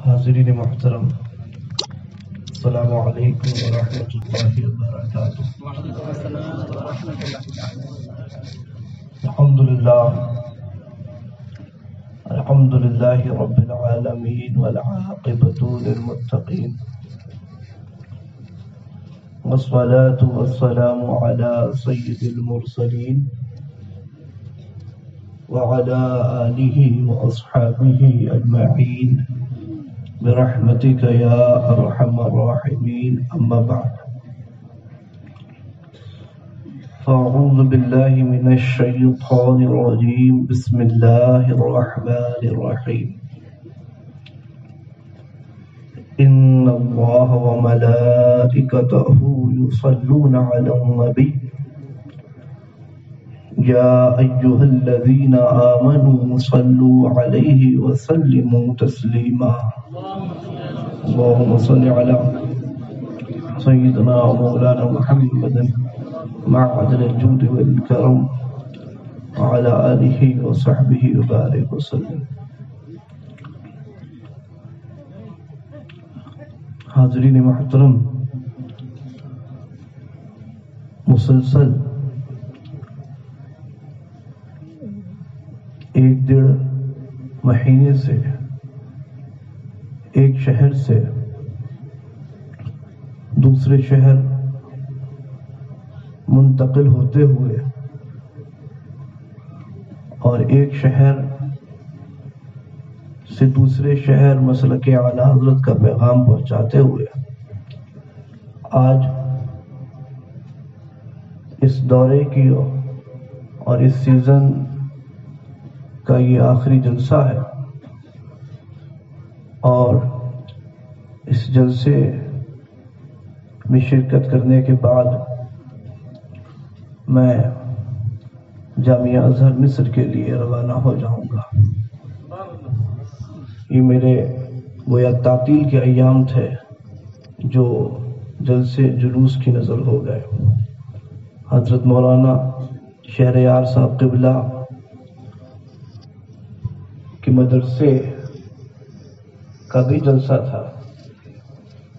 حاضرین محترم، السلام علیکم ورحمۃ اللہ وبرکاتہ۔ الحمد للہ رب العالمین والعاقبۃ للمتقین، والصلاة والسلام علی سید المرسلین وعلى آلہ واصحابہ اجمعین برحمتک یا ارحم الراحمین، اما بعد فاعوذ باللہ من الشیطان الرجیم، بسم اللہ الرحمن الرحیم۔ ان اللہ وملائکتہ یصلون علی النبی یا ایہا الذین آمنوا صلوا علیہ وسلموا تسلیما۔ اللہم صل علی سیدنا مولانا محمد معدن الجود والکرم وعلى آلہ وصحبہ وبارک وسلم۔ حاضرین محترم، مسلسل 1.5 مہینے سے ایک شہر سے دوسرے شہر منتقل ہوتے ہوئے اور ایک شہر سے دوسرے شہر مسلک اعلی حضرت کا پیغام پہنچاتے ہوئے آج اس دورے کی اور اس سیزن کا یہ آخری جلسہ ہے، اور اس جلسے میں شرکت کرنے کے بعد میں جامعہ ازہر مصر کے لیے روانہ ہو جاؤں گا۔ یہ میرے گویا تعطیل کے ایام تھے جو جلسے جلوس کی نظر ہو گئے۔ حضرت مولانا شہریار صاحب قبلہ کے مدرسے کا بھی جلسہ تھا،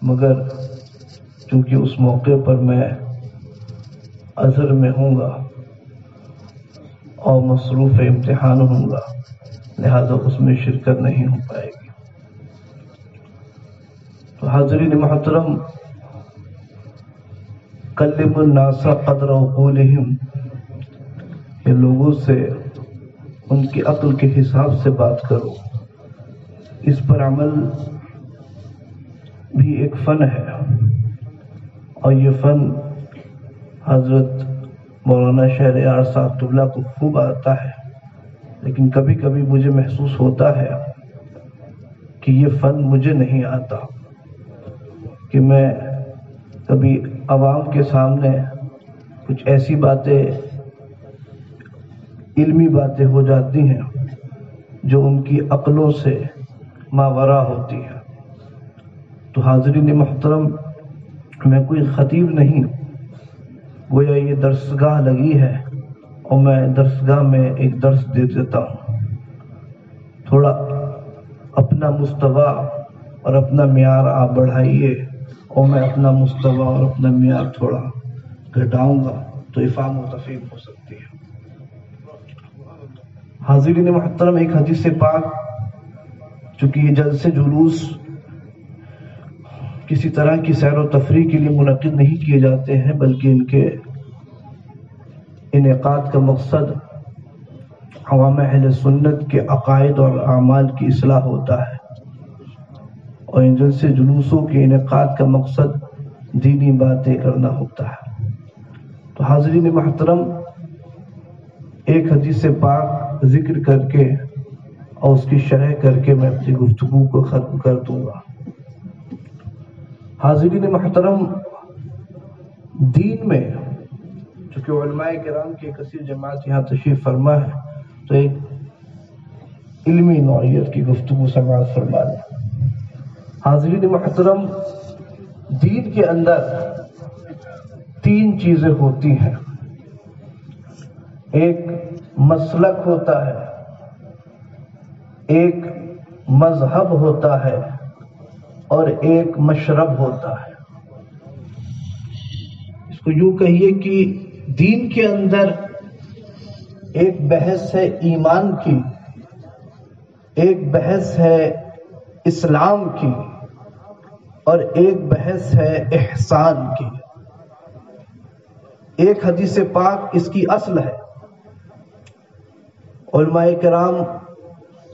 مگر چونکہ اس موقع پر میں ازہر میں ہوں گا اور مصروف امتحان ہوں گا، لہذا اس میں شرکت نہیں ہو پائے گی۔ تو حاضرین محترم، کلم الناس قدر عقولہم، کہ لوگوں سے ان کی عقل کے حساب سے بات کرو، اس پر عمل بھی ایک فن ہے، اور یہ فن حضرت مولانا شہریار صاحب قبلہ کو خوب آتا ہے، لیکن کبھی کبھی مجھے محسوس ہوتا ہے کہ یہ فن مجھے نہیں آتا، کہ میں کبھی عوام کے سامنے کچھ ایسی باتیں، علمی باتیں ہو جاتی ہیں جو ان کی عقلوں سے ماورا ہوتی ہے۔ تو حاضرین محترم، میں کوئی خطیب نہیں، گویا یہ درسگاہ لگی ہے اور میں درسگاہ میں ایک درس دے دیتا ہوں۔ تھوڑا اپنا مستوی اور اپنا معیار آپ بڑھائیے، اور میں اپنا مستوی اور اپنا معیار تھوڑا گھٹاؤں گا تو افہام و تفہیم ہو سکتی ہے۔ حاضرین محترم، ایک حدیث پاک، چونکہ یہ جلسے جلوس کسی طرح کی سیر و تفریح کے لیے منعقد نہیں کیے جاتے ہیں، بلکہ ان کے انعقاد کا مقصد عوام اہل سنت کے عقائد اور اعمال کی اصلاح ہوتا ہے، اور ان جلسے جلوسوں کے انعقاد کا مقصد دینی باتیں کرنا ہوتا ہے۔ تو حاضرین محترم، ایک حدیث پاک ذکر کر کے اور اس کی شرح کر کے میں اپنی گفتگو کو ختم کر دوں گا۔ حاضرین محترم، دین میں چونکہ علماء کرام کی کثیر جماعت یہاں تشریف فرما ہے، تو ایک علمی نوعیت کی گفتگو سماعت فرما لیں۔ حاضرین محترم، دین کے اندر 3 چیزیں ہوتی ہیں۔ ایک مسلک ہوتا ہے، ایک مذہب ہوتا ہے، اور ایک مشرب ہوتا ہے. اس کو یوں کہیے کہ دین کے اندر ایک بحث ہے ایمان کی، ایک بحث ہے اسلام کی، اور ایک بحث ہے احسان کی. ایک حدیث پاک اس کی اصل ہے. علماء کرام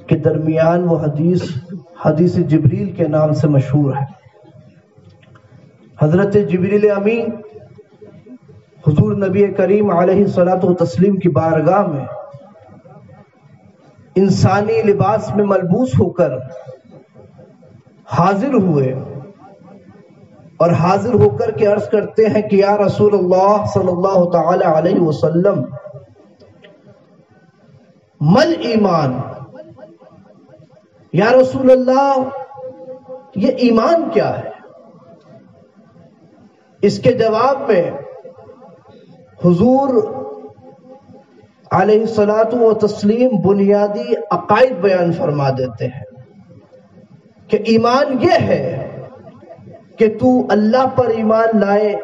کے درمیان وہ حدیث جبریل کے نام سے مشہور ہے. حضرت جبریل امین حضور نبی کریم علیہ الصلوۃ والتسلیم کی بارگاہ میں انسانی لباس میں ملبوس ہو کر حاضر ہوئے، اور حاضر ہو کر کے عرض کرتے ہیں کہ یا رسول اللہ صلی اللہ تعالی علیہ وسلم مل ایمان، یا رسول اللہ یہ ایمان کیا ہے؟ اس کے جواب میں حضور علیہ الصلوۃ والتسلیم بنیادی عقائد بیان فرما دیتے ہیں کہ ایمان یہ ہے کہ تو اللہ پر ایمان لائے،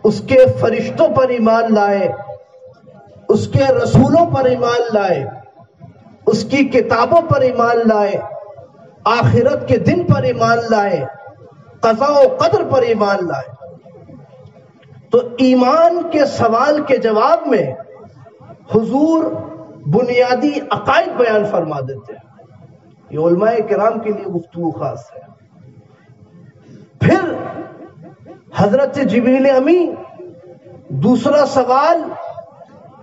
اس کے فرشتوں پر ایمان لائے، اس کے رسولوں پر ایمان لائے، اس کی کتابوں پر ایمان لائے، آخرت کے دن پر ایمان لائے، قضاء و قدر پر ایمان لائے. تو ایمان کے سوال کے جواب میں حضور بنیادی عقائد بیان فرما دیتے ہیں. یہ علماء کرام کے لیے گفتگو خاص ہے. پھر حضرت جبریل امین دوسرا سوال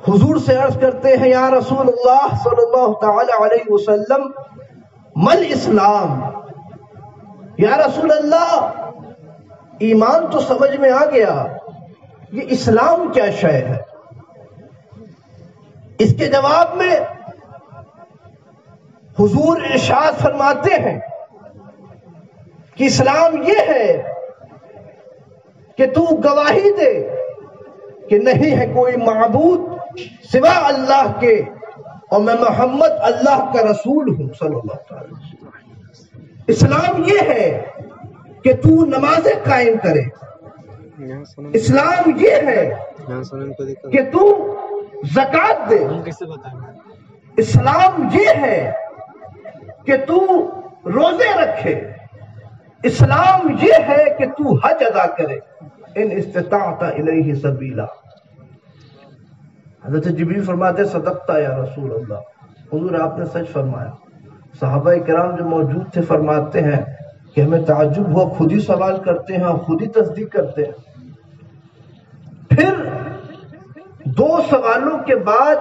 حضور سے عرض کرتے ہیں یا رسول اللہ صلی اللہ تعالی علیہ وسلم مل اسلام، یا رسول اللہ ایمان تو سمجھ میں آ گیا، یہ اسلام کیا شے ہے؟ اس کے جواب میں حضور ارشاد فرماتے ہیں کہ اسلام یہ ہے کہ تو گواہی دے کہ نہیں ہے کوئی معبود سوا اللہ کے، اور میں محمد اللہ کا رسول ہوں صلی اللہ علیہ وسلم. اسلام یہ ہے کہ تو نمازیں قائم کرے. اسلام یہ ہے کہ تو زکات دے. اسلام یہ ہے کہ تو روزے رکھے. اسلام یہ ہے کہ تو حج ادا کرے ان استطاعت الیہ سبیلا. حضرت جبریل فرماتے صدقتا یا رسول اللہ، حضور آپ نے سچ فرمایا. صحابہ کرام جو موجود تھے فرماتے ہیں کہ ہمیں تعجب ہوا، خود ہی سوال کرتے ہیں اور خود ہی تصدیق کرتے ہیں. پھر دو سوالوں کے بعد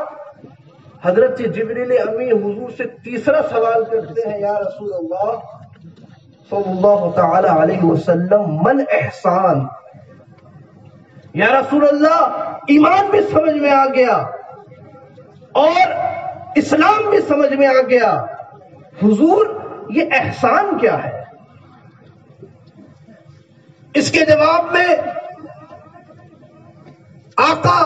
حضرت جبریل امی حضور سے تیسرا سوال کرتے ہیں یا رسول اللہ صلی اللہ تعالی علیہ وسلم من احسان. یا رسول اللہ ایمان بھی سمجھ میں آ گیا اور اسلام بھی سمجھ میں آ گیا، حضور یہ احسان کیا ہے؟ اس کے جواب میں آقا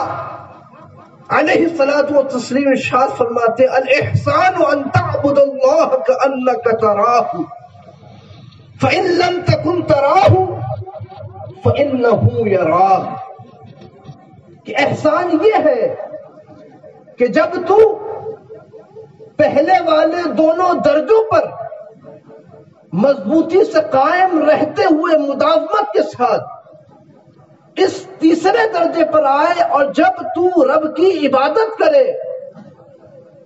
علیہ الصلوۃ والتسلیم ارشاد فرماتے الاحسان ان تعبد اللہ کأنک تراہ فإن لم تکن تراہ فإنہ یراک. کہ احسان یہ ہے کہ جب تو پہلے والے دونوں درجوں پر مضبوطی سے قائم رہتے ہوئے مداومت کے ساتھ اس تیسرے درجے پر آئے، اور جب تو رب کی عبادت کرے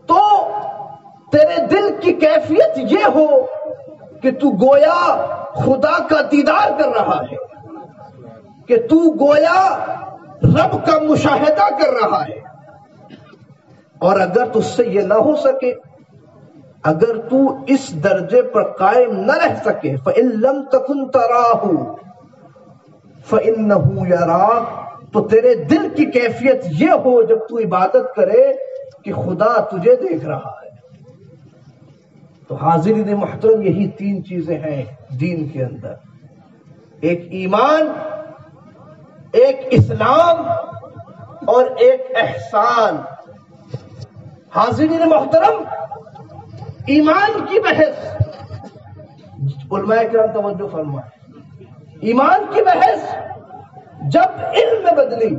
تو تیرے دل کی کیفیت یہ ہو کہ تو گویا خدا کا دیدار کر رہا ہے، کہ تو گویا رب کا مشاہدہ کر رہا ہے. اور اگر تجھ سے یہ نہ ہو سکے، اگر تو اس درجے پر قائم نہ رہ سکے فَإِن لَمْ تَكُنْ تَرَاهُ فَإِنَّهُ يَرَاكَ، تو تیرے دل کی کیفیت یہ ہو جب تو عبادت کرے کہ خدا تجھے دیکھ رہا ہے. تو حاضرین محترم یہی تین چیزیں ہیں دین کے اندر، ایک ایمان، ایک اسلام اور ایک احسان. حاضرین محترم ایمان کی بحث علماء کرام توجہ فرمائیں، ایمان کی بحث جب علم میں بدلی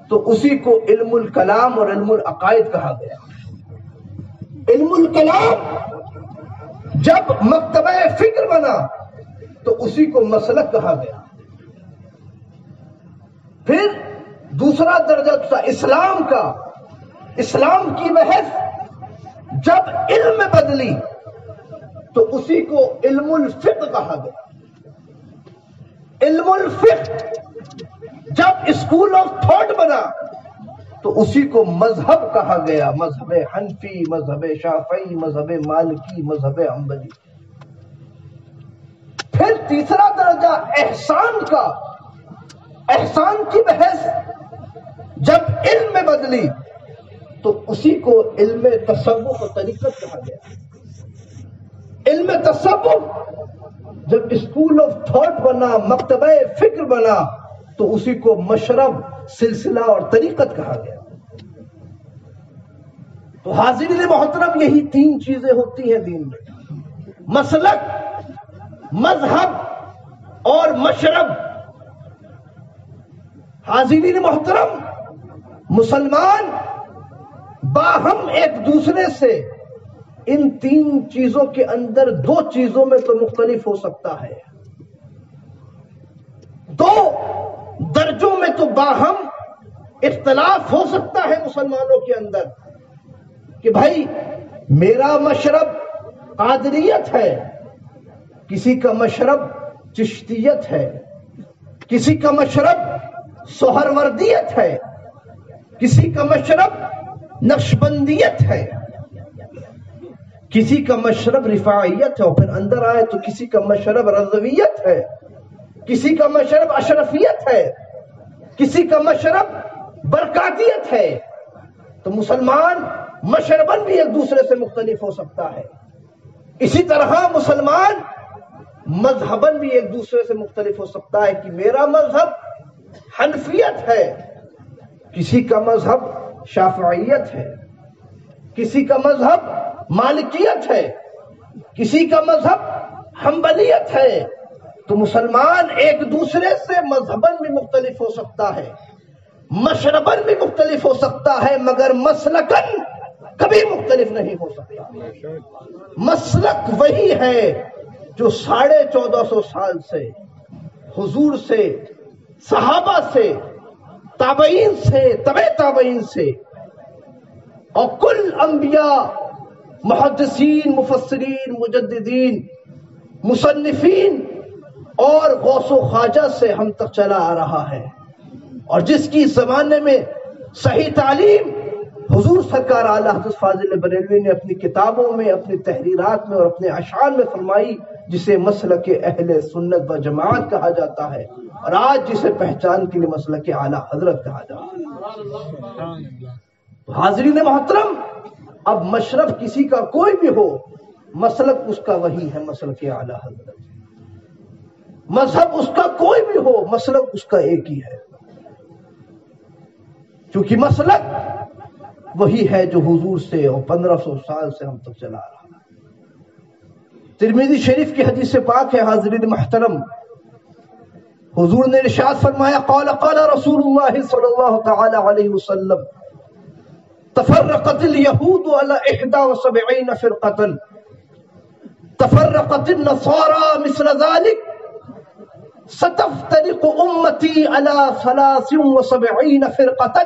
تو اسی کو علم الکلام اور علم العقائد کہا گیا۔ علم الکلام جب مکتبہ فکر بنا تو اسی کو مسلک کہا گیا۔ پھر دوسرا درجہ تھا اسلام کا، اسلام کی بحث جب علم میں بدلی تو اسی کو علم الفقہ کہا گیا۔ علم الفقہ جب اسکول آف تھاٹ بنا تو اسی کو مذہب کہا گیا، مذہب حنفی، مذہب شافعی، مذہب مالکی، مذہب حنبلی۔ پھر تیسرا درجہ احسان کا، احسان کی بحث جب علم میں بدلی تو اسی کو علم تصوف و طریقت کہا گیا۔ علم تصوف جب اسکول آف تھاٹ بنا، مکتبہ فکر بنا تو اسی کو مشرب، سلسلہ اور طریقت کہا گیا۔ تو حاضرین محترم یہی تین چیزیں ہوتی ہیں دین میں، مسلک، مذہب اور مشرب۔ حاضرین محترم مسلمان باہم ایک دوسرے سے ان تین چیزوں کے اندر دو چیزوں میں تو مختلف ہو سکتا ہے، دو درجوں میں تو باہم اختلاف ہو سکتا ہے مسلمانوں کے اندر کہ بھائی میرا مشرب قادریت ہے، کسی کا مشرب چشتیت ہے، کسی کا مشرب سہروردیت ہے، کسی کا مشرب نقشبندیت ہے، کسی کا مشرب رفاعیت ہے، اور پھر اندر آئے تو کسی کا مشرب رضویت ہے، کسی کا مشرب اشرفیت ہے، کسی کا مشرب برکاتیت ہے۔ تو مسلمان مشرباً بھی ایک دوسرے سے مختلف ہو سکتا ہے، اسی طرح مسلمان مذہباً بھی ایک دوسرے سے مختلف ہو سکتا ہے کہ میرا مذہب حنفیت ہے، کسی کا مذہب شافعیت ہے، کسی کا مذہب مالکیت ہے، کسی کا مذہب حنبلیت ہے۔ تو مسلمان ایک دوسرے سے مذہباً بھی مختلف ہو سکتا ہے، مشرباً بھی مختلف ہو سکتا ہے، مگر مسلکاً کبھی مختلف نہیں ہو سکتا۔ مسلک وہی ہے جو 1450 سال سے حضور سے، صحابہ سے، تابعین سے، تبع تابعین سے اور کل انبیاء، محدثین، مفسرین، مجددین، مصنفین اور غوث و خواجہ سے ہم تک چلا آ رہا ہے، اور جس کی زمانے میں صحیح تعلیم حضور سرکار اعلی حضرت فاضل بریلوی نے اپنی کتابوں میں، اپنی تحریرات میں اور اپنے اشعار میں فرمائی، جسے مسلک اہل سنت و جماعت کہا جاتا ہے، اور آج جسے پہچان کے لیے مسلک اعلی حضرت کہا جاتا ہے۔ تو حاضرین محترم، اب مشرب کسی کا کوئی بھی ہو، مسلک اس کا وہی ہے، مسلک اعلی حضرت۔ مذہب اس کا کوئی بھی ہو، مسلک اس کا ایک ہی ہے، کیونکہ مسلک وہی ہے جو حضور سے اور 1500 سال سے ہم تک چلا رہا ہے۔ ترمذی شریف کی حدیث پاک ہے حاضرین محترم، حضور نے ارشاد فرمایا، قال رسول اللہ صلی اللہ تعالی علیہ وسلم، تفرقت اليہود على 71 فرقة، تفرقت النصارى مثل ذلك، ستفترق امتی على 73 فرقة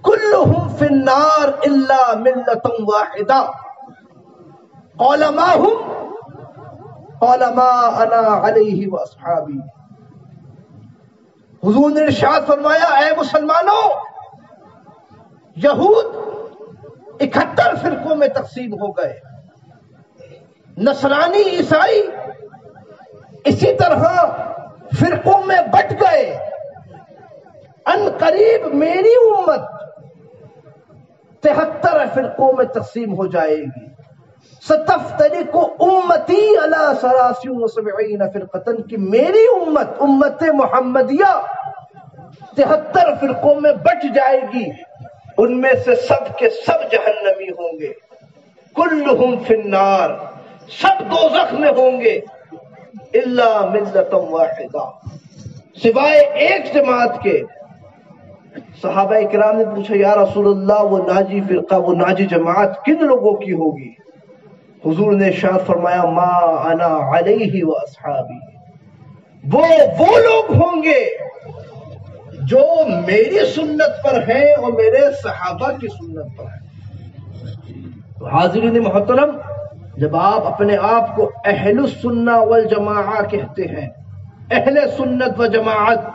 كلهم في النار الا ملة واحدة، قال ما هم؟ قال ما انا علیہ واصحابی۔ حضور نے ارشاد فرمایا، اے مسلمانوں، یہود 71 فرقوں میں تقسیم ہو گئے، نصرانی عیسائی اسی طرح فرقوں میں بٹ گئے، ان قریب میری امت 73 فرقوں میں تقسیم ہو جائے گی۔ ستفترق امتی علی 73 فرقة، کہ میری امت، امت محمدیہ 73 فرقوں میں بٹ جائے گی، ان میں سے سب کے سب جہنمی ہوں گے، کلہم فی النار، سب دوزخ میں ہوں گے الا ملۃ واحدہ، سوائے ایک جماعت کے۔ صحابہ کرام نے پوچھا یا رسول اللہ وہ ناجی فرقہ، وہ ناجی جماعت کن لوگوں کی ہوگی؟ حضور نے ارشاد فرمایا ما انا علیہ و اصحابی، وہ لوگ ہوں گے جو میری سنت پر ہیں اور میرے صحابہ کی سنت پر ہیں۔ تو حاضرین محترم، جب آپ اپنے آپ کو اہل السنہ والجماعہ کہتے ہیں، اہل سنت و جماعت،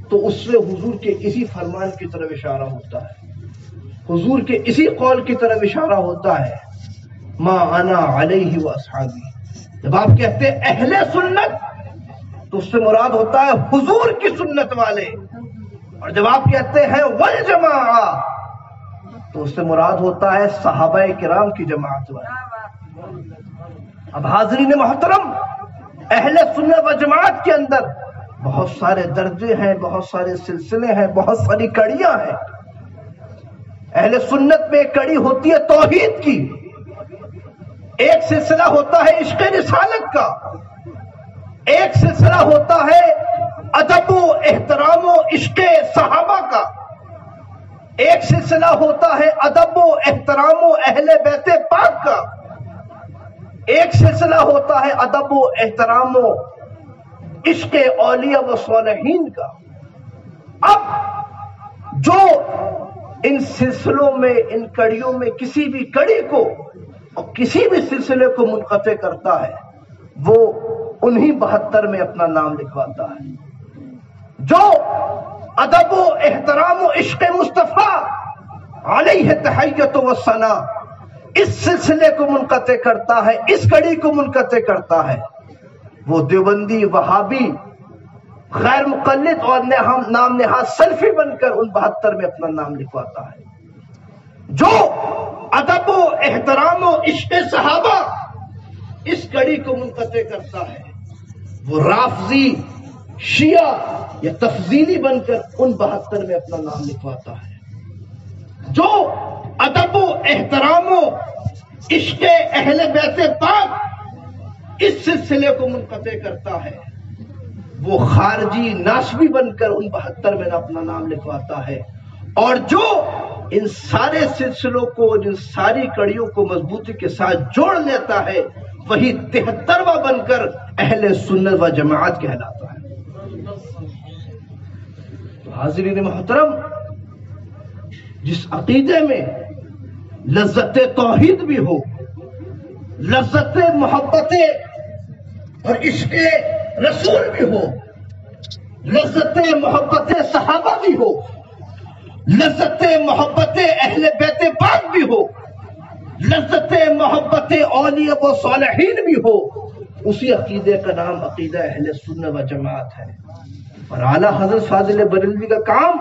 تو اس سے حضور کے اسی فرمان کی طرف اشارہ ہوتا ہے، حضور کے اسی قول کی طرف اشارہ ہوتا ہے ما انا علیہ و اصحابی۔ جب آپ کہتے ہیں اہل سنت تو اس سے مراد ہوتا ہے حضور کی سنت والے، اور جب آپ کہتے ہیں والجماعہ تو اس سے مراد ہوتا ہے صحابہ کرام کی جماعت والے۔ اب حاضرین محترم، اہل سنت و جماعت کے اندر بہت سارے درجے ہیں، بہت سارے سلسلے ہیں، بہت ساری کڑیاں ہیں۔ اہل سنت میں ایک کڑی ہوتی ہے توحید کی، ایک سلسلہ ہوتا ہے عشق رسالت کا، ایک سلسلہ ہوتا ہے ادب و احترام و عشق صحابہ کا، ایک سلسلہ ہوتا ہے ادب و احترام و اہل بیت پاک کا، ایک سلسلہ ہوتا ہے ادب و احترام و عشق اولیاء و صالحین کا۔ اب جو ان سلسلوں میں، ان کڑیوں میں کسی بھی کڑی کو اور کسی بھی سلسلے کو منقطع کرتا ہے، وہ انہی 72 میں اپنا نام لکھواتا ہے۔ جو ادب و احترام و عشق مصطفیٰ علیہ تحیت و ثنا اس سلسلے کو منقطع کرتا ہے، اس کڑی کو منقطع کرتا ہے، وہ دیوبندی، وہابی، غیر مقلد اور نام نہاد سلفی بن کر ان 72 میں اپنا نام لکھواتا ہے۔ جو ادب و احترام و عشق صحابہ اس کڑی کو منقطع کرتا ہے، وہ رافضی، شیعہ یا تفضیلی بن کر ان 72 میں اپنا نام لکھواتا ہے۔ جو ادب و احترام و عشق اہل بیت پاک اس سلسلے کو منقطع کرتا ہے، وہ خارجی، ناسبی بن کر ان 72 میں اپنا نام لکھواتا ہے۔ اور جو ان سارے سلسلوں کو، ان ساری کڑیوں کو مضبوطی کے ساتھ جوڑ لیتا ہے، وہی 73واں بن کر اہل سنت و جماعت کہلاتا ہے۔ تو حاضرین محترم، جس عقیدے میں لذت توحید بھی ہو، لذت محبت اور عشق رسول بھی ہو، لذت محبت صحابہ بھی ہو، لذت محبت اہل بیت پاک بھی ہو، لذت محبت اولیاء و صالحین بھی ہو، اسی عقیدے کا نام عقیدہ اہل سنت و جماعت ہے۔ اور اعلیٰ حضرت فاضل بریلوی کا کام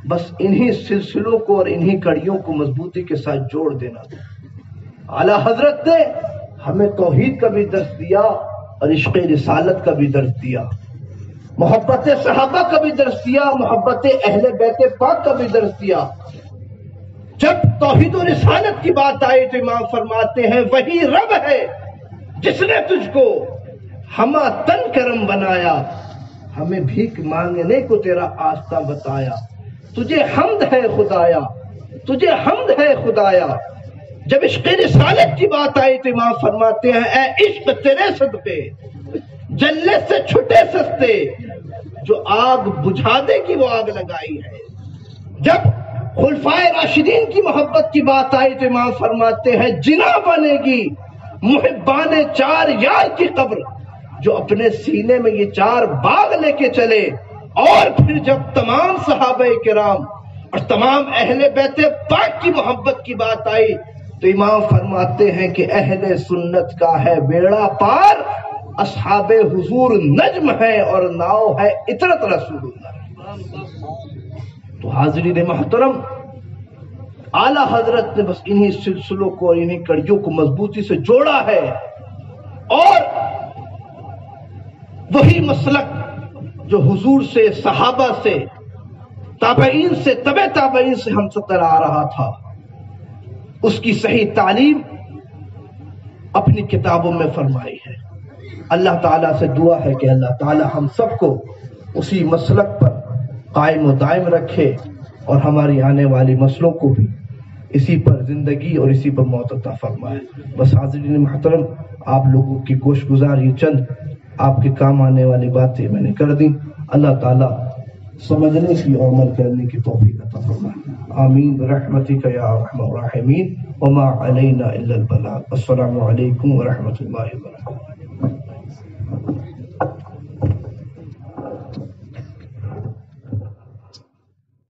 بس انہی سلسلوں کو اور انہی کڑیوں کو مضبوطی کے ساتھ جوڑ دینا تھا۔ اعلیٰ حضرت نے ہمیں توحید کا بھی درس دیا اور عشق رسالت کا بھی درس دیا، محبت صحابہ کا بھی درس دیا، محبت اہل بیت پاک کا بھی درس دیا۔ جب توحید و رسالت کی بات آئی تو امام فرماتے ہیں وہی رب ہے جس نے تجھ کو ہمہ تن کرم بنایا، ہمیں بھیک مانگنے کو تیرا آستہ بتایا، تجھے حمد ہے خدایا، تجھے حمد ہے خدایا۔ جب عشق رسالت کی بات آئی تو امام فرماتے ہیں اے عشق تیرے صدقے جلنے سے چھٹے سستے، جو آگ بجھا دے گی وہ آگ لگائی ہے۔ جب خلفائے راشدین کی محبت کی بات آئی تو امام فرماتے ہیں جنا بنے گی محبان چار یار کی قبر، جو اپنے سینے میں یہ 4 باغ لے کے چلے۔ اور پھر جب تمام صحابہ کرام اور تمام اہل بیت پاک کی محبت کی بات آئی تو امام فرماتے ہیں کہ اہل سنت کا ہے بیڑا پار، اصحاب حضور نجم ہے اور ناؤ ہے اطرت رسول اللہ۔ تو حاضرین محترم، اعلیٰ حضرت نے بس انہی سلسلوں کو اور انہی کڑیوں کو مضبوطی سے جوڑا ہے، اور وہی مسلک جو حضور سے، صحابہ سے، تابعین سے، تبع تابعین سے ہم سے آ رہا تھا، اس کی صحیح تعلیم اپنی کتابوں میں فرمائی ہے۔ اللہ تعالیٰ سے دعا ہے کہ اللہ تعالیٰ ہم سب کو اسی مسلک پر قائم و دائم رکھے اور ہماری آنے والی نسلوں کو بھی اسی پر زندگی اور اسی پر موت عطا فرمائے۔ بس حاضرین محترم، آپ لوگوں کی گوش گزار یہ چند آپ کے کام آنے والی باتیں میں نے کر دیں۔ اللہ تعالیٰ سمجھنے کی اور عمل کرنے کی توفیق عطا فرمائے۔ آمین برحمتک یا ارحم الراحمین، وما علینا الا البلاغ۔ السلام علیکم ورحمۃ اللہ وبرکاتہ۔